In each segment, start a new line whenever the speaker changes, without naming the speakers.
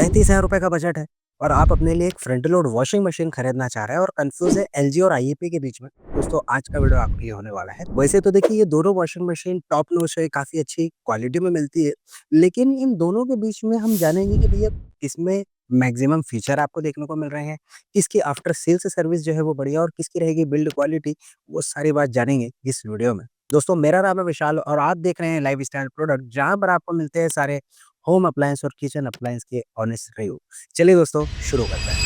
₹35,000 का बजट है और आप अपने लिए एक फ्रंट लोड वॉशिंग मशीन खरीदना चाह रहे हैं और कंफ्यूज है एलजी और आईएपी के बीच में। दोस्तों आज का वीडियो आपके लिए होने वाला है। वैसे तो देखिए ये दोनों वॉशिंग मशीन टॉप नॉच है, काफी अच्छी क्वालिटी में मिलती है, लेकिन इन दोनों के बीच में हम जानेंगे कि भैया किसमें मैक्सिमम फीचर आपको देखने को मिल रहे हैं, किसकी आफ्टर सेल्स सर्विस जो है वो बढ़िया और किसकी रहेगी बिल्ड क्वालिटी। वो सारी बात जानेंगे इस वीडियो में। दोस्तों मेरा नाम है विशाल और आप देख रहे हैं लाइफ स्टाइल प्रोडक्ट, जहां पर आपको मिलते हैं सारे होम अप्लायंस और किचन अप्लायंस के ऑनेस्ट रिव्यू। चलिए दोस्तों शुरू करते हैं।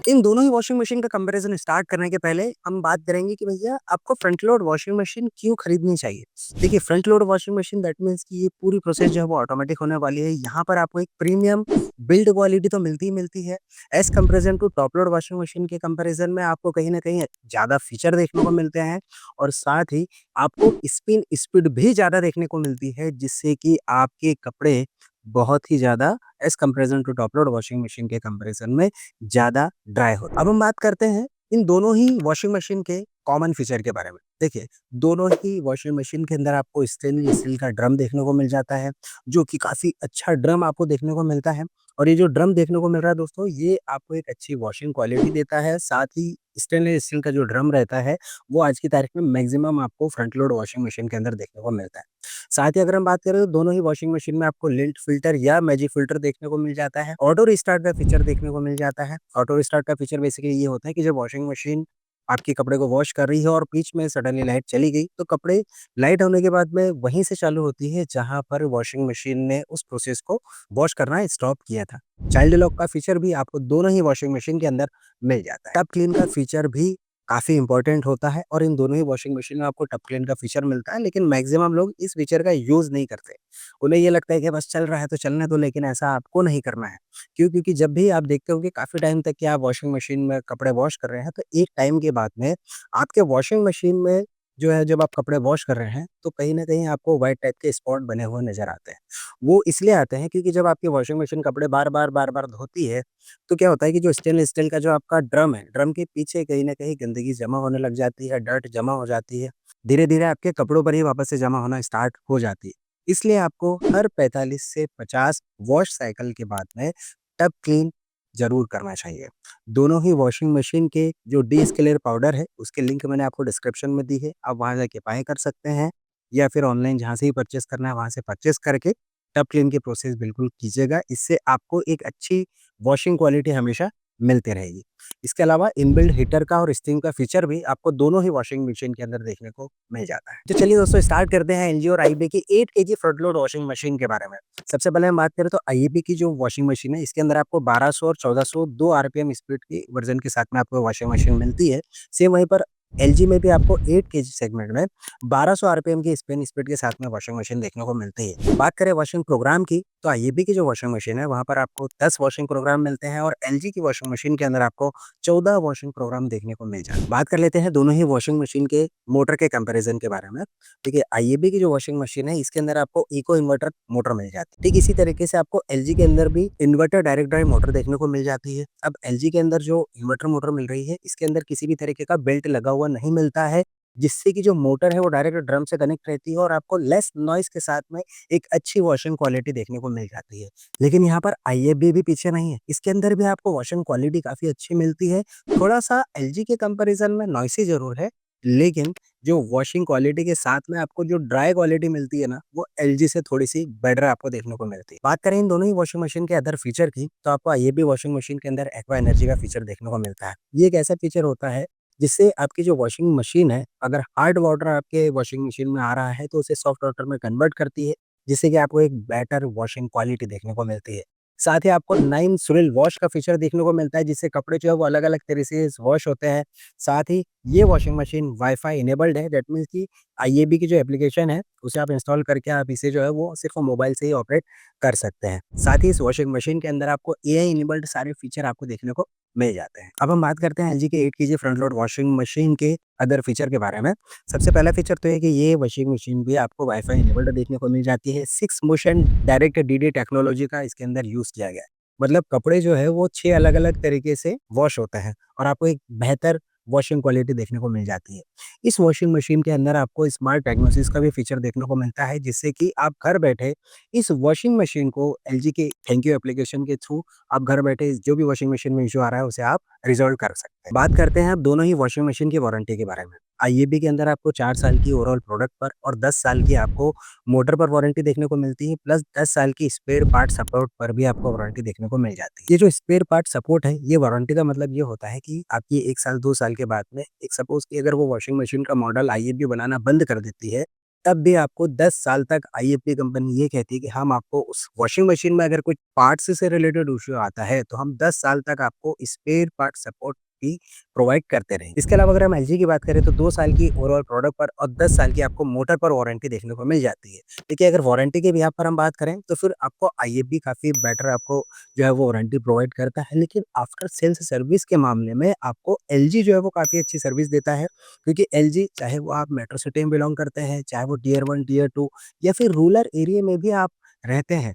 इन दोनों ही वॉशिंग मशीन का कंपैरिजन स्टार्ट करने के पहले हम बात करेंगे कि भैया आपको फ्रंट लोड वॉशिंग मशीन क्यों खरीदनी चाहिए। देखिए front load washing machine that means कि ये पूरी प्रोसेस जो है वो ऑटोमेटिक होने वाली है। यहाँ पर आपको एक प्रीमियम बिल्ड क्वालिटी तो मिलती ही मिलती है। As comparison to top load washing machine के कंपैरिजन में आपको कहीं ना कहीं ज्यादा फीचर देखने को मिलते हैं और साथ ही आपको स्पिन स्पीड भी ज्यादा देखने को मिलती है, जिससे कि आपके कपड़े बहुत ही ज्यादा as comparison to top load washing machine के कंपैरिजन में ज़्यादा ड्राई होता है। अब हम बात करते हैं इन दोनों ही वॉशिंग मशीन के कॉमन फीचर के बारे में। देखिए दोनों ही वॉशिंग मशीन के अंदर आपको स्टेनलेस स्टील का ड्रम देखने को मिल जाता है, जो कि काफ़ी अच्छा ड्रम आपको देखने को मिलता है। और ये जो ड्रम देखने को मिल रहा है दोस्तों, ये आपको एक अच्छी वॉशिंग क्वालिटी देता है। साथ ही स्टेनलेस स्टील का जो ड्रम रहता है वो आज की तारीख में मैक्सिमम आपको फ्रंट लोड वॉशिंग मशीन के अंदर देखने को मिलता है। साथ ही अगर हम बात करें तो दोनों ही वॉशिंग मशीन में आपको लिंट फिल्टर या मैजिक फिल्टर देखने को मिल जाता है। ऑटो रिस्टार्ट का फीचर देखने को मिल जाता है। ऑटो रिस्टार्ट का फीचर बेसिकली ये होता है कि जब वॉशिंग मशीन आपके कपड़े को वॉश कर रही है और बीच में सडनली लाइट चली गई, तो कपड़े लाइट होने के बाद में वहीं से चालू होती है जहां पर वॉशिंग मशीन ने उस प्रोसेस को वॉश करना स्टॉप किया था। चाइल्ड लॉक का फीचर भी आपको दोनों ही वॉशिंग मशीन के अंदर मिल जाता है। टब क्लीन का फीचर भी काफ़ी इंपॉर्टेंट होता है और इन दोनों ही वॉशिंग मशीन में आपको टब क्लीन का फीचर मिलता है, लेकिन मैक्सिमम लोग इस फीचर का यूज़ नहीं करते। उन्हें ये लगता है कि बस चल रहा है तो चलने दो, लेकिन ऐसा आपको नहीं करना है। क्यों? क्योंकि जब भी आप देखते हो कि काफ़ी टाइम तक कि आप वॉशिंग मशीन में कपड़े वॉश कर रहे हैं, तो एक टाइम के बाद में आपके वॉशिंग मशीन में जो है, जब आप कपड़े वॉश कर रहे हैं, तो कहीं न कहीं आपको व्हाइट टाइप के स्पॉट बने हुए नज़र आते हैं। वो इसलिए आते हैं क्योंकि जब आपकी वॉशिंग मशीन कपड़े बार-बार धोती है, तो क्या होता है कि जो स्टेनलेस स्टील का जो आपका ड्रम है, ड्रम के पीछे कहीं न कहीं गंदगी जमा होने लग जाती है, डर्ट जमा हो जाती है। धीरे-धीरे आपके कपड़ों पर ही वापस से जमा होना स्टार्ट हो जाती है। इसलिए आपको हर 45 से 50 वॉश साइकिल के बाद में टब क्लीन ज़रूर करना चाहिए। दोनों ही वॉशिंग मशीन के जो डीस्किलर पाउडर है, उसकी लिंक मैंने आपको डिस्क्रिप्शन में दी है। आप वहाँ जाके बाय कर सकते हैं या फिर ऑनलाइन जहाँ से ही परचेज़ करना है, वहाँ से परचेज़ करके टब क्लीन की प्रोसेस बिल्कुल कीजिएगा। इससे आपको एक अच्छी वॉशिंग क्वालिटी हमेशा मिलती रहेगी। इसके अलावा इनबिल्ट हीटर का और स्टीम का फीचर भी आपको दोनों ही वॉशिंग मशीन के अंदर देखने को मिल जाता है। तो चलिए दोस्तों स्टार्ट करते हैं एलजी और आईबी की 8 KG front load washing machine के बारे में। सबसे पहले हम बात करें तो आईबी की जो वॉशिंग मशीन है, इसके अंदर आपको 1200 और 1400 2 आरपीएम स्पीड की वर्जन के साथ में आपको वॉशिंग मशीन मिलती है। सेम वहीं पर एलजी में भी आपको 8 केजी सेगमेंट में 1200 आरपीएम की स्पिन स्पीड के साथ में वॉशिंग मशीन देखने को मिलती है। बात करें वॉशिंग प्रोग्राम की, तो आईबी की जो वॉशिंग मशीन है वहाँ पर आपको 10 वॉशिंग प्रोग्राम मिलते हैं और एलजी की वॉशिंग मशीन के अंदर आपको 14 वॉशिंग प्रोग्राम देखने को मिल जाए। बात कर लेते हैं दोनों ही वॉशिंग मशीन के मोटर के कंपैरिजन के बारे में। देखिए आईबी की जो वॉशिंग मशीन है, इसके अंदर आपको इको इन्वर्टर मोटर मिल जाती है। ठीक इसी तरीके से आपको एलजी के अंदर भी इन्वर्टर डायरेक्ट ड्राइव मोटर देखने को मिल जाती है। अब एलजी के अंदर जो इन्वर्टर मोटर मिल रही है, इसके अंदर किसी भी तरीके का बेल्ट लगा हुआ नहीं मिलता है, जिससे कि जो मोटर है वो डायरेक्ट ड्रम से कनेक्ट रहती है और आपको लेस नॉइज़ के साथ में एक अच्छी वॉशिंग क्वालिटी देखने को मिल जाती है। लेकिन यहाँ पर आईएफबी भी पीछे नहीं है, इसके अंदर भी आपको वॉशिंग क्वालिटी काफ़ी अच्छी मिलती है। थोड़ा-सा एलजी के कंपैरिज़न में नॉइसी ज़रूर है, लेकिन जो वॉशिंग क्वालिटी के साथ में आपको जो ड्राई क्वालिटी मिलती है ना, वो एलजी से थोड़ी-सी बेटर आपको देखने को मिलती है। बात करें इन दोनों ही वॉशिंग मशीन के अदर फीचर की, तो आपको आईएफबी वॉशिंग मशीन के अंदर एक्वा एनर्जी का फीचर देखने को मिलता है। ये एक ऐसा फीचर होता है जिससे आपकी जो वॉशिंग मशीन है, अगर हार्ड वाटर आपके वॉशिंग मशीन में आ रहा है, तो उसे सॉफ्ट वाटर में कन्वर्ट करती है, जिससे कि आपको एक बेटर वॉशिंग क्वालिटी देखने को मिलती है। साथ ही आपको 9 स्विल वॉश का फीचर देखने को मिलता है, जिससे कपड़े जो है वो अलग-अलग तरीके से वॉश होते हैं। साथ ही ये वॉशिंग मशीन वाई-फाई इनेबल्ड है, दैट मीन्स कि आईएबी की जो एप्लीकेशन है, उसे आप इंस्टॉल करके आप इसे जो है वो सिर्फ़ मोबाइल से ही ऑपरेट कर सकते हैं। साथ ही इस वॉशिंग मशीन के अंदर आपको एआई इनेबल्ड सारे फीचर आपको देखने को मिल जाते हैं। अब हम बात करते हैं एलजी के 8 KG front load washing machine के अदर फीचर के बारे में। सबसे पहला फीचर तो है कि ये वॉशिंग मशीन भी आपको वाई-फाई इनेबल्ड देखने को मिल जाती है। 6 मोशन डायरेक्ट डीडी टेक्नोलॉजी का इसके अंदर यूज़ किया गया है। मतलब कपड़े जो है वो 6 अलग-अलग तरीके से वॉश होते हैं और आपको एक बेहतर वॉशिंग क्वालिटी देखने को मिल जाती है। इस वॉशिंग मशीन के अंदर आपको स्मार्ट डायग्नोसिस का भी फीचर देखने को मिलता है, जिससे कि आप घर बैठे इस वॉशिंग मशीन को एलजी के थैंक यू एप्लीकेशन के थ्रू आप घर बैठे जो भी वॉशिंग मशीन में इश्यू आ रहा है उसे आप रिज़ॉल्व कर सकते हैं। बात करते हैं अब दोनों ही वॉशिंग मशीन की वारंटी के बारे में। आईएबी के अंदर आपको 4 साल की ओवरऑल प्रोडक्ट पर और 10 साल की आपको मोटर पर वारंटी देखने को मिलती है, प्लस 10 साल की स्पेयर पार्ट सपोर्ट पर भी आपको वारंटी देखने को मिल जाती है। ये जो स्पेयर पार्ट सपोर्ट है, ये वारंटी का मतलब ये होता है कि आपकी 1 साल 2 साल के बाद में एक सपोज़ कि अगर वो वॉशिंग मशीन का मॉडल आईएबी बनाना बंद कर देती है, तब भी आपको 10 साल तक आईएबी कंपनी ये कहती है कि हम आपको उस वॉशिंग मशीन में अगर कुछ पार्ट्स से रिलेटेड इश्यू आता है, तो हम 10 साल तक आपको स्पेयर पार्ट सपोर्ट भी प्रोवाइड करते रहें। इसके अलावा अगर हम एलजी की बात करें तो 2 साल की ओवरऑल प्रोडक्ट पर और 10 साल की आपको मोटर पर वारंटी देखने को मिल जाती है। देखिए अगर वारंटी के बिहाफ़ पर हम बात करें तो फिर आपको आईएबी काफ़ी बेटर आपको जो है वो वारंटी प्रोवाइड करता है, लेकिन आफ्टर सेल्स सर्विस के मामले में आपको एलजी जो है वो काफ़ी अच्छी सर्विस देता है, क्योंकि एलजी चाहे वो आप मेट्रो सिटी में बिलॉन्ग करते हैं, चाहे वो टियर 1, टियर 2 या फिर रूरल एरिया में भी आप रहते हैं,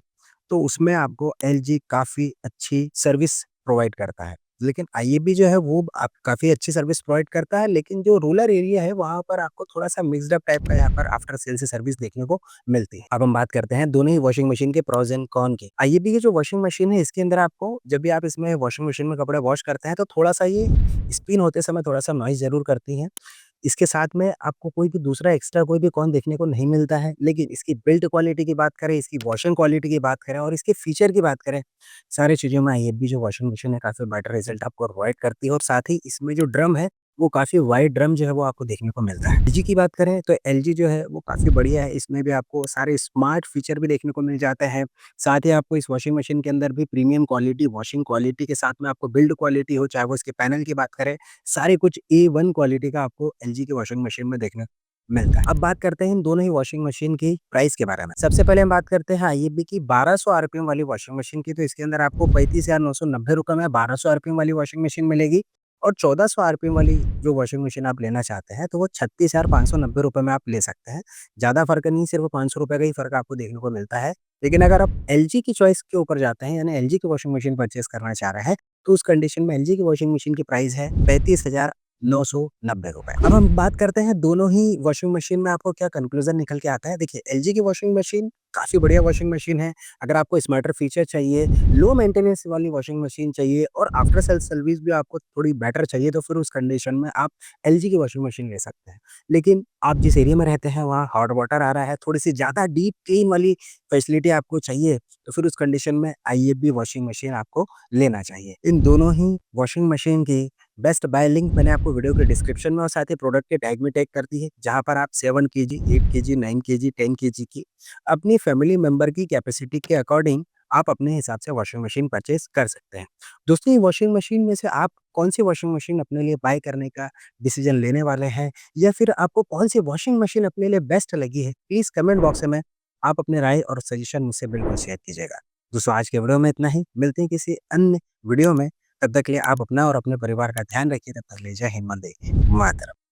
तो उसमें आपको एलजी काफ़ी अच्छी सर्विस प्रोवाइड करता है। लेकिन आईएबी जो है वो आप काफ़ी अच्छी सर्विस प्रोवाइड करता है, लेकिन जो रूरल एरिया है वहाँ पर आपको थोड़ा-सा मिक्स्ड अप टाइप का यहाँ पर आफ्टर सेल से सर्विस देखने को मिलती है। अब हम बात करते हैं दोनों ही वॉशिंग मशीन के प्रोस एंड कॉन की। आईएबी की जो वॉशिंग मशीन है इसके अंदर आपको जब भी आप इसमें वॉशिंग मशीन में कपड़े वॉश करते हैं तो थोड़ा-सा ये स्पिन होते समय थोड़ा-सा नॉइज़ ज़रूर करती हैं। इसके साथ में आपको कोई भी दूसरा एक्स्ट्रा कोई भी कॉन देखने को नहीं मिलता है, लेकिन इसकी बिल्ड क्वालिटी की बात करें, इसकी वॉशिंग क्वालिटी की बात करें और इसके फीचर की बात करें, सारी चीज़ों में आईएबबी जो वॉशिंग मशीन है काफ़ी बेटर रिज़ल्ट आपको प्रोवाइड करती है और साथ ही इसमें जो ड्रम है, वो काफ़ी वाइड ड्रम जो है वो आपको देखने को मिलता है। एलजी की बात करें तो एलजी जो है वो काफ़ी बढ़िया है, इसमें भी आपको सारे स्मार्ट फीचर भी देखने को मिल जाते हैं। साथ ही आपको इस वॉशिंग मशीन के अंदर भी प्रीमियम क्वालिटी वॉशिंग क्वालिटी के साथ में आपको बिल्ड क्वालिटी हो, चाहे वो इसके पैनल की बात करें, सारे कुछ ए1 क्वालिटी का आपको एलजी की वॉशिंग मशीन में देखने मिलता है। अब बात करते हैं इन दोनों ही वॉशिंग मशीन की प्राइस के बारे में। सबसे पहले हम बात करते हैं आईएबबी की 1200 आरपीएम वाली वॉशिंग मशीन की, तो इसके अंदर आपको 35,990 रुपए में 1200 आरपीएम वाली वॉशिंग मशीन मिलेगी और 1400 आरपीएम वाली जो वॉशिंग मशीन आप लेना चाहते हैं, तो वो 36,590 रुपए में आप ले सकते हैं। ज़्यादा फ़र्क नहीं, सिर्फ 500 रुपए का ही फ़र्क आपको देखने को मिलता है। लेकिन अगर आप एलजी की चॉइस के ऊपर जाते हैं, यानी एलजी की वॉशिंग मशीन परचेज़ करना चाह रहे हैं, तो उस कंडीशन में एलजी की वॉशिंग मशीन की प्राइस है 35,990 रुपए। अब हम बात करते हैं दोनों ही वॉशिंग मशीन में आपको क्या कंक्लूज़न निकल के आता है। देखिए एलजी की वॉशिंग मशीन काफ़ी बढ़िया वॉशिंग मशीन है। अगर आपको स्मार्टर फीचर चाहिए, लो मेंटेनेंस वाली वॉशिंग मशीन चाहिए और आफ्टर सेल सर्विस भी आपको थोड़ी बेटर चाहिए, तो फिर उस कंडीशन में आप एलजी की वॉशिंग मशीन ले सकते हैं। लेकिन आप जिस एरिया में रहते हैं वहाँ हॉट वाटर आ रहा है, थोड़ी-सी ज़्यादा डीप क्लीन वाली फैसिलिटी आपको चाहिए, तो फिर उस कंडीशन में आईएबबी वॉशिंग मशीन आपको लेना चाहिए। इन दोनों ही वॉशिंग मशीन की बेस्ट बाय लिंक मैंने आपको वीडियो के डिस्क्रिप्शन में और साथ ही प्रोडक्ट के टैग में टैग कर दी है, जहाँ पर आप 7 केजी, 8 केजी, 9 केजी, 10 केजी की अपनी फैमिली मेंबर की कैपेसिटी के अकॉर्डिंग आप अपने हिसाब से वॉशिंग मशीन परचेज़ कर सकते हैं। दोस्तों ये वॉशिंग मशीन में से आप कौन-सी वॉशिंग मशीन अपने लिए बाय करने का डिसीज़न लेने वाले हैं या फिर आपको कौन-सी वॉशिंग मशीन अपने लिए बेस्ट लगी है? प्लीज़ कमेंट बॉक्स में आप अपनी राय और सजेशन मुझसे बिल्कुल शेयर कीजिएगा। दोस्तों आज के वीडियो में इतना ही, मिलते हैं किसी अन्य वीडियो में, तब तक के लिए आप अपना और अपने परिवार का ध्यान रखिए, तब तक के लिए जय हिंद, वंदे मातरम।